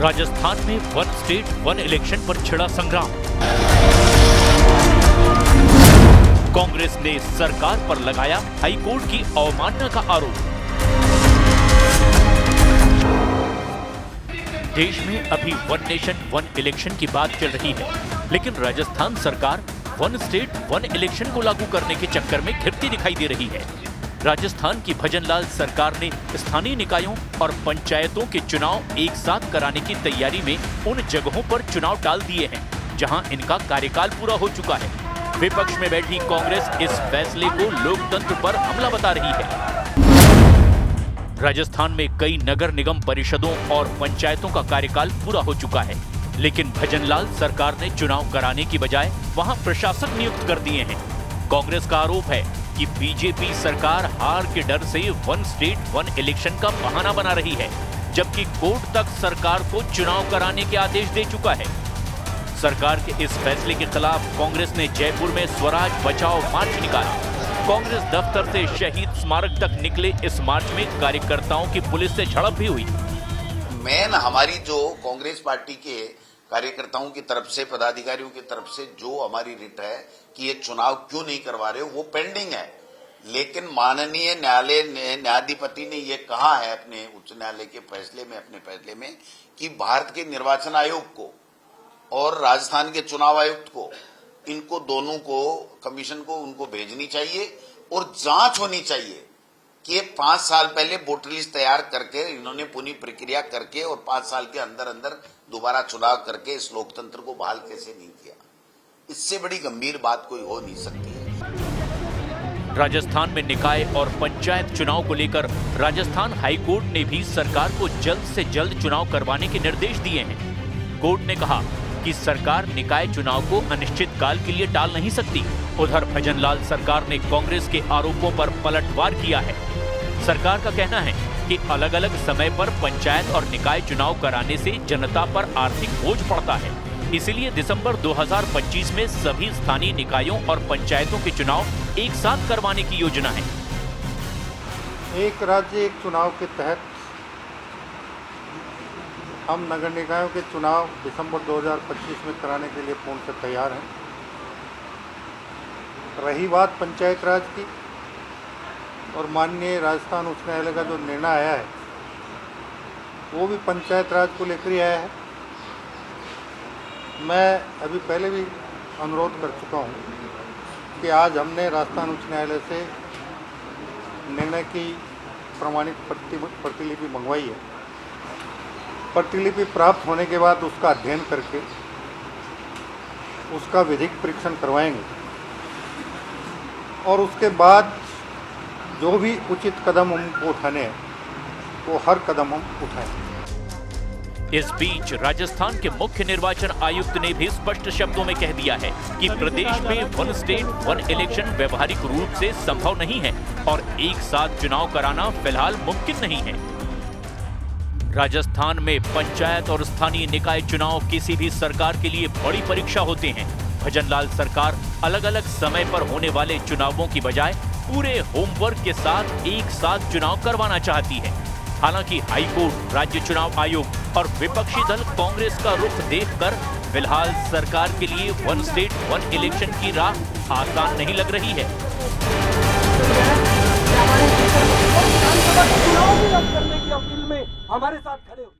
राजस्थान में one state one election पर छिड़ा संग्राम। कांग्रेस ने सरकार पर लगाया हाईकोर्ट की अवमानना का आरोप। देश में अभी वन नेशन वन इलेक्शन की बात चल रही है, लेकिन राजस्थान सरकार वन स्टेट वन इलेक्शन को लागू करने के चक्कर में घिरती दिखाई दे रही है। राजस्थान की भजनलाल सरकार ने स्थानीय निकायों और पंचायतों के चुनाव एक साथ कराने की तैयारी में उन जगहों पर चुनाव टाल दिए हैं जहां इनका कार्यकाल पूरा हो चुका है। विपक्ष में बैठी कांग्रेस इस फैसले को लोकतंत्र पर हमला बता रही है। राजस्थान में कई नगर निगम परिषदों और पंचायतों का कार्यकाल पूरा हो चुका है, लेकिन भजनलाल सरकार ने चुनाव कराने की बजाय वहां प्रशासक नियुक्त कर दिए हैं। कांग्रेस का आरोप है कि बीजेपी सरकार हार के डर से वन स्टेट वन इलेक्शन का बहाना बना रही है, जबकि कोर्ट तक सरकार को चुनाव कराने के आदेश दे चुका है। सरकार के इस फैसले के खिलाफ कांग्रेस ने जयपुर में स्वराज बचाओ मार्च निकाला। कांग्रेस दफ्तर से शहीद स्मारक तक निकले इस मार्च में कार्यकर्ताओं की पुलिस से झड़प भी हुई। मेन हमारी जो कांग्रेस पार्टी के कार्यकर्ताओं की तरफ से, पदाधिकारियों की तरफ से जो हमारी रिट है कि ये चुनाव क्यों नहीं करवा रहे हो, वो पेंडिंग है। लेकिन माननीय न्यायाधिपति ने ये कहा है अपने उच्च न्यायालय के फैसले में कि भारत के निर्वाचन आयोग को और राजस्थान के चुनाव आयुक्त को, इनको दोनों को, कमीशन को उनको भेजनी चाहिए और जांच होनी चाहिए कि 5 साल पहले वोटर लिस्ट तैयार करके इन्होंने पुनः प्रक्रिया करके और 5 साल के अंदर अंदर दोबारा चुनाव करके इस लोकतंत्र को बहाल कैसे नहीं किया। इससे बड़ी गंभीर बात कोई हो नहीं सकती है। राजस्थान में निकाय और पंचायत चुनाव को लेकर राजस्थान हाईकोर्ट ने भी सरकार को जल्द से जल्द चुनाव करवाने के निर्देश दिए हैं। कोर्ट ने कहा कि सरकार निकाय चुनाव को अनिश्चित काल के लिए टाल नहीं सकती। उधर भजनलाल सरकार ने कांग्रेस के आरोपों पर पलटवार किया है। सरकार का कहना है कि अलग अलग समय पर पंचायत और निकाय चुनाव कराने से जनता पर आर्थिक बोझ पड़ता है, इसलिए दिसंबर 2025 में सभी स्थानीय निकायों और पंचायतों के चुनाव एक साथ करवाने की योजना है। एक राज्य एक चुनाव के तहत हम नगर निकायों के चुनाव दिसंबर 2025 में कराने के लिए पूर्ण से तैयार हैं। रही बात पंचायत राज की, और माननीय राजस्थान उच्च न्यायालय का जो निर्णय आया है वो भी पंचायत राज को लेकर ही आया है। मैं अभी पहले भी अनुरोध कर चुका हूँ कि आज हमने राजस्थान उच्च न्यायालय से निर्णय की प्रमाणित प्रतिलिपि मंगवाई है। प्रतिलिपि प्राप्त होने के बाद उसका अध्ययन करके उसका विधिक परीक्षण करवाएंगे और उसके बाद जो भी उचित कदम हमको उठाने हैं वो हर कदम हम उठाएंगे। इस बीच राजस्थान के मुख्य निर्वाचन आयुक्त ने भी स्पष्ट शब्दों में कह दिया है कि प्रदेश में वन स्टेट वन इलेक्शन व्यवहारिक रूप से संभव नहीं है और एक साथ चुनाव कराना फिलहाल मुमकिन नहीं है। राजस्थान में पंचायत और स्थानीय निकाय चुनाव किसी भी सरकार के लिए बड़ी परीक्षा होते हैं। भजनलाल सरकार अलग अलग समय पर होने वाले चुनावों की बजाय पूरे होमवर्क के साथ एक साथ चुनाव करवाना चाहती है। हालांकि हाईकोर्ट, राज्य चुनाव आयोग और विपक्षी दल कांग्रेस का रुख देखकर फिलहाल सरकार के लिए वन स्टेट वन इलेक्शन की राह आसान नहीं लग रही है। चुनाव भी रद्द करने की अपील में हमारे साथ खड़े हो।